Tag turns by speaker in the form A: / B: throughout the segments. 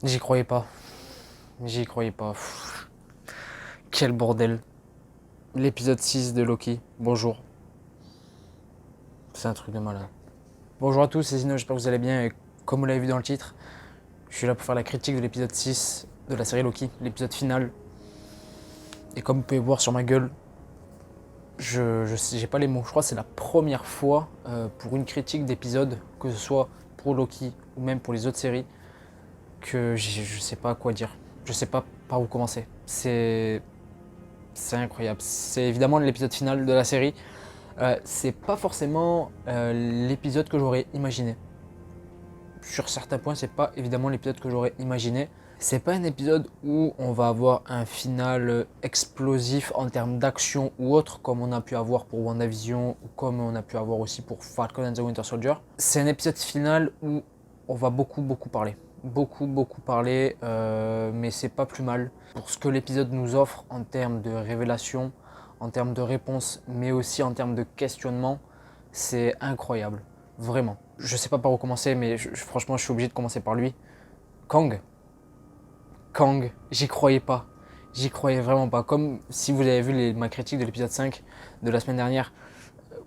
A: J'y croyais pas. J'y croyais pas. Quel bordel. L'épisode 6 de Loki. Bonjour. C'est un truc de malade. Bonjour à tous, c'est Zino, j'espère que vous allez bien. Et comme vous l'avez vu dans le titre, je suis là pour faire la critique de l'épisode 6 de la série Loki, l'épisode final. Et comme vous pouvez voir sur ma gueule, j'ai pas les mots. Je crois que c'est la première fois pour une critique d'épisode, que ce soit pour Loki ou même pour les autres séries, que je sais pas quoi dire. Je sais pas par où commencer. C'est incroyable. C'est évidemment l'épisode final de la série. C'est pas forcément l'épisode que j'aurais imaginé. Sur certains points, c'est pas évidemment l'épisode que j'aurais imaginé. C'est pas un épisode où on va avoir un final explosif en termes d'action ou autre, comme on a pu avoir pour WandaVision ou comme on a pu avoir aussi pour Falcon and the Winter Soldier. C'est un épisode final où on va beaucoup parler. Beaucoup parler, mais c'est pas plus mal. Pour ce que l'épisode nous offre en termes de révélation, en termes de réponse, mais aussi en termes de questionnement, c'est incroyable. Vraiment. Je sais pas par où commencer, mais franchement, je suis obligé de commencer par lui. Kang. Kang, j'y croyais pas. J'y croyais vraiment pas. Comme si vous avez vu ma critique de l'épisode 5 de la semaine dernière,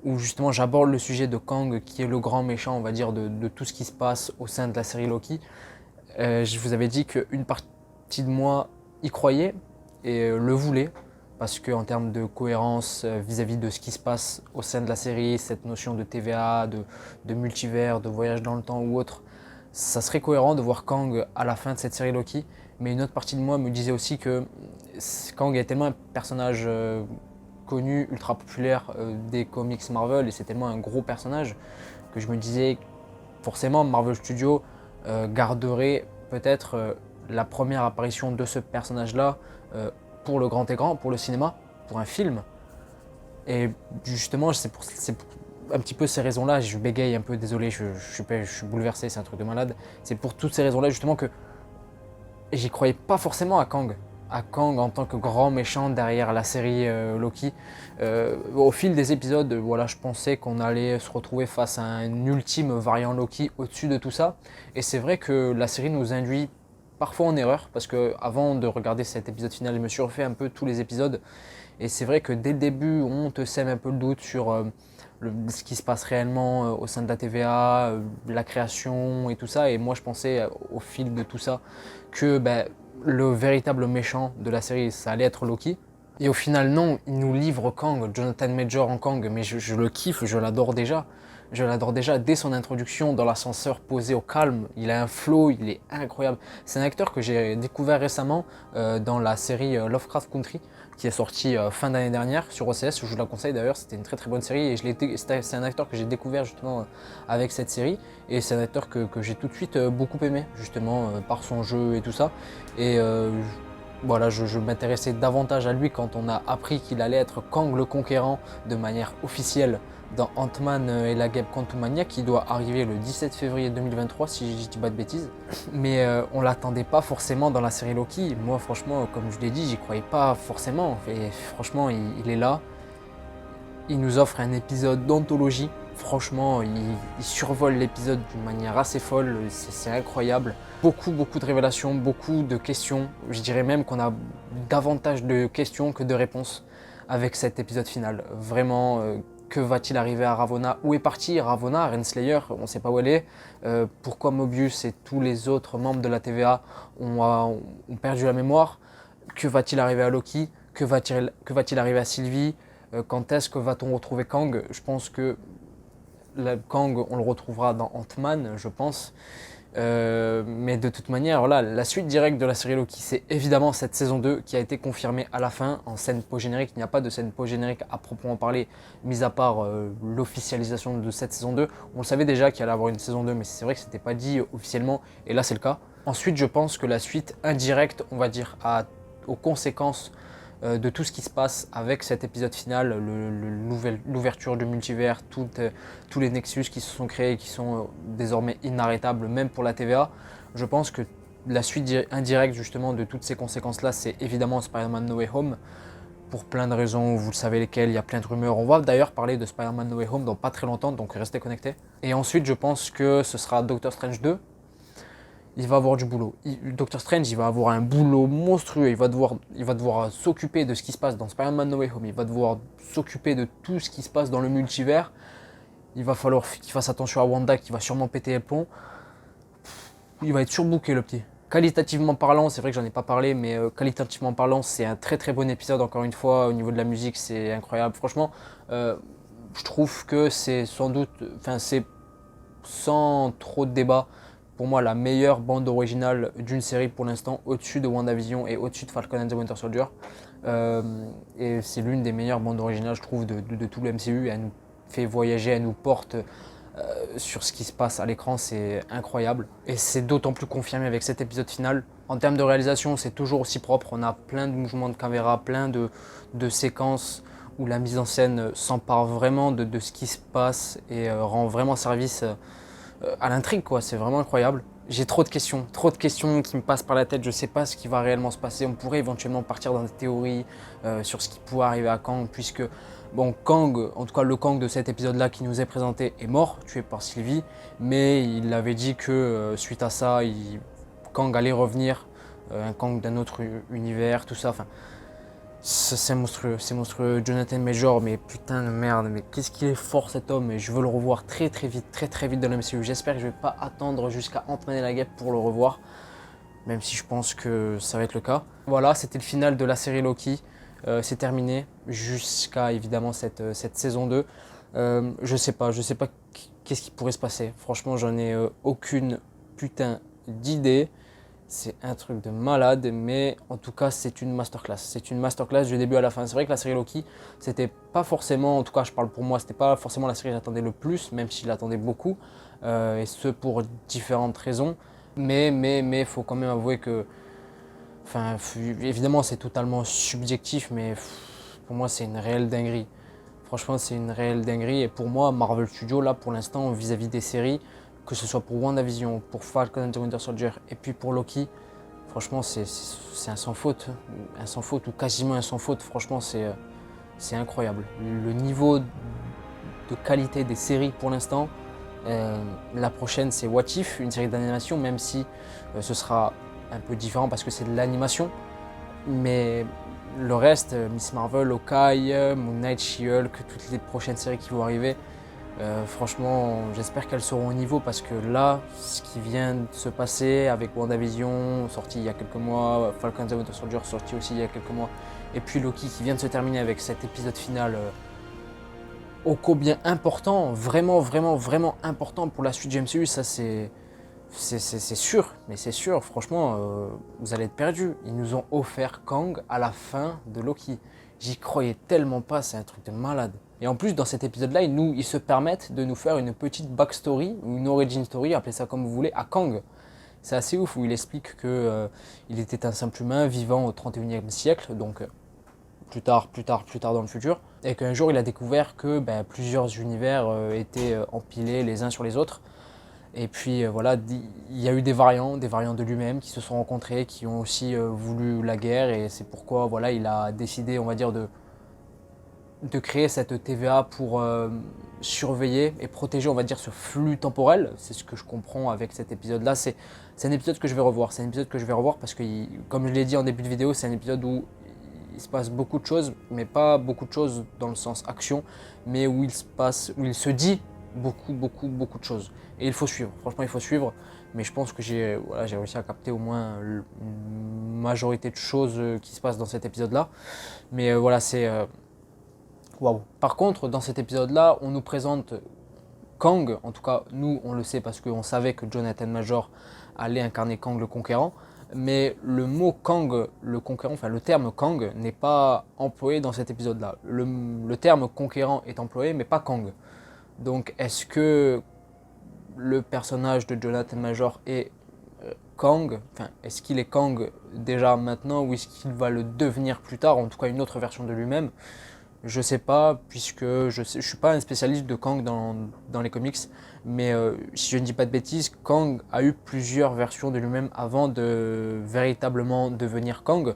A: où justement j'aborde le sujet de Kang, qui est le grand méchant, on va dire, de tout ce qui se passe au sein de la série Loki. Je vous avais dit qu'une partie de moi y croyait et le voulait, parce qu'en termes de cohérence vis-à-vis de ce qui se passe au sein de la série, cette notion de TVA, de multivers, de voyage dans le temps ou autre, ça serait cohérent de voir Kang à la fin de cette série Loki. Mais une autre partie de moi me disait aussi que Kang est tellement un personnage connu, ultra populaire des comics Marvel, et c'est tellement un gros personnage que je me disais forcément Marvel Studios garderait peut-être la première apparition de ce personnage-là pour le grand écran, pour le cinéma, pour un film. Et justement, c'est pour un petit peu ces raisons-là, je bégaye un peu, désolé, je suis bouleversé, c'est un truc de malade. C'est pour toutes ces raisons-là justement que j'y croyais pas forcément à Kang. À Kang en tant que grand méchant derrière la série Loki. Au fil des épisodes, voilà, je pensais qu'on allait se retrouver face à un ultime variant Loki au-dessus de tout ça. Et c'est vrai que la série nous induit parfois en erreur, parce que avant de regarder cet épisode final, je me suis refait un peu tous les épisodes. Et c'est vrai que dès le début, on te sème un peu le doute sur ce qui se passe réellement au sein de la TVA, la création et tout ça. Et moi, je pensais au fil de tout ça que le véritable méchant de la série, ça allait être Loki. Et au final, non, il nous livre Kang, Jonathan Major en Kang, mais je le kiffe, je l'adore déjà. Je l'adore déjà dès son introduction dans l'ascenseur posé au calme. Il a un flow, il est incroyable. C'est un acteur que j'ai découvert récemment dans la série Lovecraft Country, qui est sortie fin d'année dernière sur OCS. Je vous la conseille d'ailleurs, c'était une très bonne série. Et c'est un acteur que j'ai découvert justement avec cette série. Et c'est un acteur que j'ai tout de suite beaucoup aimé, justement, par son jeu et tout ça. Et voilà, je m'intéressais davantage à lui quand on a appris qu'il allait être Kang le Conquérant de manière officielle dans Ant-Man et la guêpe Quantumania, qui doit arriver le 17 février 2023 si je dis pas de bêtises. Mais on l'attendait pas forcément dans la série Loki. Moi franchement, comme je l'ai dit, j'y croyais pas forcément. Et franchement, il est là. Il nous offre un épisode d'anthologie. Franchement, il survole l'épisode d'une manière assez folle, c'est incroyable. Beaucoup de révélations, beaucoup de questions. Je dirais même qu'on a davantage de questions que de réponses avec cet épisode final. Vraiment, que va-t-il arriver à Ravonna? Où est parti Ravonna, Renslayer? On ne sait pas où elle est. Pourquoi Mobius et tous les autres membres de la TVA ont perdu la mémoire? Que va-t-il arriver à Loki? Que va-t-il arriver à Sylvie? Quand est-ce que va-t-on retrouver Kang? Je pense que Kang, on le retrouvera dans Ant-Man, je pense. Mais de toute manière, voilà, la suite directe de la série Loki, c'est évidemment cette saison 2 qui a été confirmée à la fin en scène post-générique. Il n'y a pas de scène post-générique à proprement parler, mis à part l'officialisation de cette saison 2. On le savait déjà qu'il allait avoir une saison 2, mais c'est vrai que ce n'était pas dit officiellement, et là c'est le cas. Ensuite, je pense que la suite indirecte, on va dire, aux conséquences de tout ce qui se passe avec cet épisode final, l'ouverture du multivers, tous les nexus qui se sont créés et qui sont désormais inarrêtables, même pour la TVA. Je pense que la suite indirecte justement de toutes ces conséquences-là, c'est évidemment Spider-Man No Way Home, pour plein de raisons, vous le savez lesquelles, il y a plein de rumeurs. On va d'ailleurs parler de Spider-Man No Way Home dans pas très longtemps, donc restez connectés. Et ensuite, je pense que ce sera Doctor Strange 2, il va avoir du boulot. Doctor Strange, il va avoir un boulot monstrueux. Il va devoir s'occuper de ce qui se passe dans Spider-Man No Way Home. Il va devoir s'occuper de tout ce qui se passe dans le multivers. Il va falloir qu'il fasse attention à Wanda qui va sûrement péter les plombs. Il va être surbooké le petit. Qualitativement parlant, c'est vrai que j'en ai pas parlé, mais qualitativement parlant, c'est un très très bon épisode. Encore une fois, au niveau de la musique, c'est incroyable. Franchement, je trouve que c'est sans doute, enfin c'est sans trop de débat, pour moi la meilleure bande originale d'une série pour l'instant, au-dessus de WandaVision et au-dessus de Falcon and the Winter Soldier. Et c'est l'une des meilleures bandes originales, je trouve, de tout le MCU. Elle nous fait voyager, elle nous porte sur ce qui se passe à l'écran, c'est incroyable. Et c'est d'autant plus confirmé avec cet épisode final. En termes de réalisation, c'est toujours aussi propre. On a plein de mouvements de caméra, plein de séquences où la mise en scène s'empare vraiment de ce qui se passe et rend vraiment service à l'intrigue, quoi. C'est vraiment incroyable. J'ai trop de questions qui me passent par la tête. Je sais pas ce qui va réellement se passer. On pourrait éventuellement partir dans des théories sur ce qui pourrait arriver à Kang, puisque bon, Kang, en tout cas le Kang de cet épisode-là qui nous est présenté, est mort, tué par Sylvie, mais il avait dit que suite à ça, Kang allait revenir, un Kang d'un autre univers, tout ça. Enfin, c'est monstrueux. Jonathan Major, mais putain de merde, mais qu'est-ce qu'il est fort cet homme, et je veux le revoir très très vite dans le MCU. J'espère que je vais pas attendre jusqu'à Ant-Man et la Guêpe pour le revoir, même si je pense que ça va être le cas. Voilà, c'était le final de la série Loki. C'est terminé jusqu'à évidemment cette saison 2. Je sais pas qu'est-ce qui pourrait se passer. Franchement, j'en ai aucune putain d'idée. C'est un truc de malade, mais en tout cas, c'est une masterclass. C'est une masterclass du début à la fin. C'est vrai que la série Loki, c'était pas forcément, en tout cas, je parle pour moi, c'était pas forcément la série que j'attendais le plus, même si je l'attendais beaucoup, et ce pour différentes raisons. Mais, faut quand même avouer que, enfin, évidemment, c'est totalement subjectif, mais pour moi, c'est une réelle dinguerie. Franchement, c'est une réelle dinguerie. Et pour moi, Marvel Studios, là, pour l'instant, vis-à-vis des séries, que ce soit pour WandaVision, pour Falcon and the Winter Soldier et puis pour Loki, franchement, c'est un sans faute. Un sans faute ou quasiment un sans faute. Franchement, c'est incroyable. Le niveau de qualité des séries pour l'instant. La prochaine, c'est What If, une série d'animation, même si ce sera un peu différent parce que c'est de l'animation. Mais le reste, Miss Marvel, Hawkeye, Moon Knight, She-Hulk, toutes les prochaines séries qui vont arriver, franchement, j'espère qu'elles seront au niveau parce que là, ce qui vient de se passer avec WandaVision, sorti il y a quelques mois, Falcon and the Winter Soldier, sorti aussi il y a quelques mois, et puis Loki qui vient de se terminer avec cet épisode final ô combien important, vraiment important pour la suite du MCU, ça c'est sûr, mais c'est sûr, franchement, vous allez être perdus. Ils nous ont offert Kang à la fin de Loki. J'y croyais tellement pas, c'est un truc de malade. Et en plus, dans cet épisode-là, ils se permettent de nous faire une petite backstory, ou une origin story, appelez ça comme vous voulez, à Kang. C'est assez ouf, où il explique que il était un simple humain vivant au 31e siècle, donc plus tard dans le futur, et qu'un jour il a découvert que plusieurs univers étaient empilés les uns sur les autres. Et puis voilà, il y a eu des variants de lui-même qui se sont rencontrés, qui ont aussi voulu la guerre, et c'est pourquoi voilà, il a décidé, on va dire, de créer cette TVA pour surveiller et protéger, on va dire, ce flux temporel. C'est ce que je comprends avec cet épisode-là. C'est un épisode que je vais revoir. C'est un épisode que je vais revoir parce que, comme je l'ai dit en début de vidéo, c'est un épisode où il se passe beaucoup de choses, mais pas beaucoup de choses dans le sens action, mais où il se dit beaucoup de choses. Et il faut suivre, franchement il faut suivre, mais je pense que j'ai réussi à capter au moins une majorité de choses qui se passent dans cet épisode-là. Mais voilà, c'est waouh. Par contre, dans cet épisode-là, on nous présente Kang, en tout cas nous on le sait parce qu'on savait que Jonathan Major allait incarner Kang le Conquérant, mais le mot Kang le Conquérant, enfin le terme Kang n'est pas employé dans cet épisode-là. Le terme Conquérant est employé, mais pas Kang. Donc est-ce que le personnage de Jonathan Major est Kang, enfin est-ce qu'il est Kang déjà maintenant ou est-ce qu'il va le devenir plus tard, en tout cas une autre version de lui-même? Je sais pas, puisque je suis pas un spécialiste de Kang dans les comics, mais si je ne dis pas de bêtises, Kang a eu plusieurs versions de lui-même avant de véritablement devenir Kang.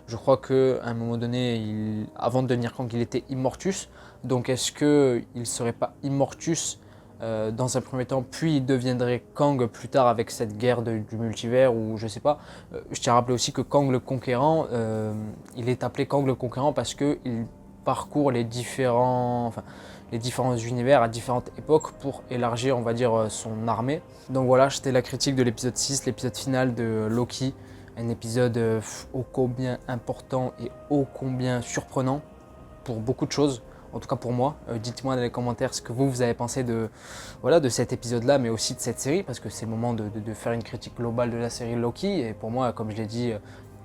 A: Je crois qu'à un moment donné, avant de devenir Kang, il était Immortus. Donc est-ce qu'il ne serait pas Immortus dans un premier temps, puis il deviendrait Kang plus tard avec cette guerre du multivers ou je sais pas. Je tiens à rappeler aussi que Kang le Conquérant, il est appelé Kang le Conquérant parce qu'il parcourt les différents univers à différentes époques pour élargir, on va dire, son armée. Donc voilà, c'était la critique de l'épisode 6, l'épisode final de Loki. Un épisode ô combien important et ô combien surprenant pour beaucoup de choses. En tout cas pour moi, dites-moi dans les commentaires ce que vous avez pensé de cet épisode-là, mais aussi de cette série, parce que c'est le moment de faire une critique globale de la série Loki. Et pour moi, comme je l'ai dit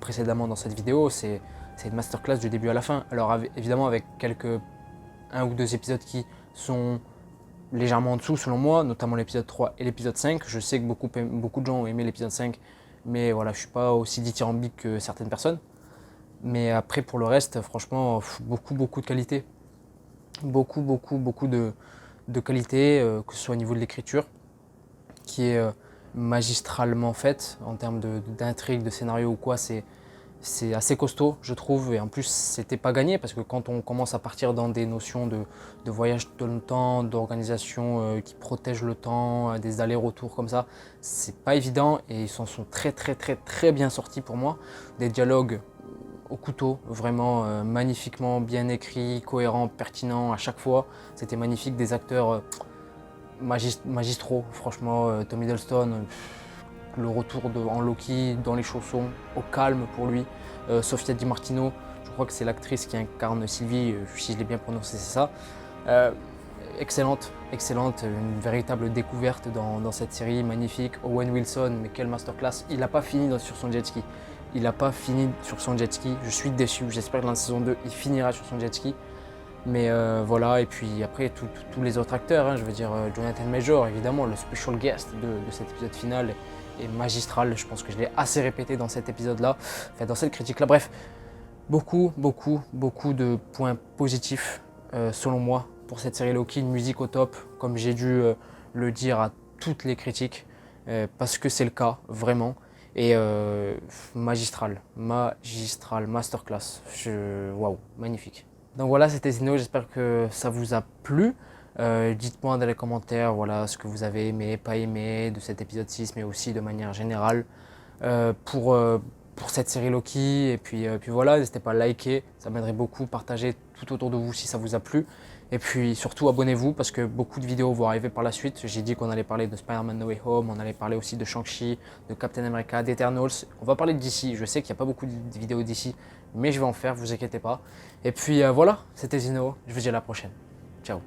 A: précédemment dans cette vidéo, c'est une masterclass du début à la fin. Alors évidemment avec un ou deux épisodes qui sont légèrement en dessous selon moi, notamment l'épisode 3 et l'épisode 5. Je sais que beaucoup de gens ont aimé l'épisode 5, mais voilà, je ne suis pas aussi dithyrambique que certaines personnes. Mais après, pour le reste, franchement, beaucoup de qualité. Beaucoup de qualité, que ce soit au niveau de l'écriture, qui est magistralement faite en termes d'intrigue, de scénario ou quoi. C'est assez costaud, je trouve. Et en plus, c'était pas gagné parce que quand on commence à partir dans des notions de voyage dans le temps, d'organisation qui protège le temps, des allers-retours comme ça, c'est pas évident et ils s'en sont très bien sortis pour moi. Des dialogues au couteau, vraiment magnifiquement bien écrits, cohérents, pertinents à chaque fois. C'était magnifique, des acteurs magistraux, franchement. Tom Hiddleston, le retour en Loki, dans les chaussons, au calme pour lui. Sofia Di Martino, je crois que c'est l'actrice qui incarne Sylvie, si je l'ai bien prononcé, c'est ça. Excellente, une véritable découverte dans cette série, magnifique. Owen Wilson, mais quelle masterclass. Il n'a pas fini sur son jet ski. Je suis déçu, j'espère que dans la saison 2, il finira sur son jet ski. Mais voilà, et puis après, tous les autres acteurs, hein, je veux dire, Jonathan Major, évidemment, le special guest de cet épisode final est magistral. Je pense que je l'ai assez répété dans cet épisode-là, enfin dans cette critique-là. Bref, beaucoup de points positifs, selon moi, pour cette série Loki. Une musique au top, comme j'ai dû le dire à toutes les critiques, parce que c'est le cas, vraiment. Et magistral, masterclass. Waouh, magnifique. Donc voilà, c'était Zino, j'espère que ça vous a plu. Dites-moi dans les commentaires voilà, ce que vous avez aimé, pas aimé de cet épisode 6, mais aussi de manière générale pour cette série Loki. Et puis voilà, n'hésitez pas à liker, ça m'aiderait beaucoup, partager tout autour de vous si ça vous a plu. Et puis surtout abonnez-vous parce que beaucoup de vidéos vont arriver par la suite. J'ai dit qu'on allait parler de Spider-Man No Way Home, on allait parler aussi de Shang-Chi, de Captain America, d'Eternals. On va parler de DC, je sais qu'il n'y a pas beaucoup de vidéos d'ici, mais je vais en faire, vous inquiétez pas. Et puis voilà, c'était Zino, je vous dis à la prochaine. Ciao.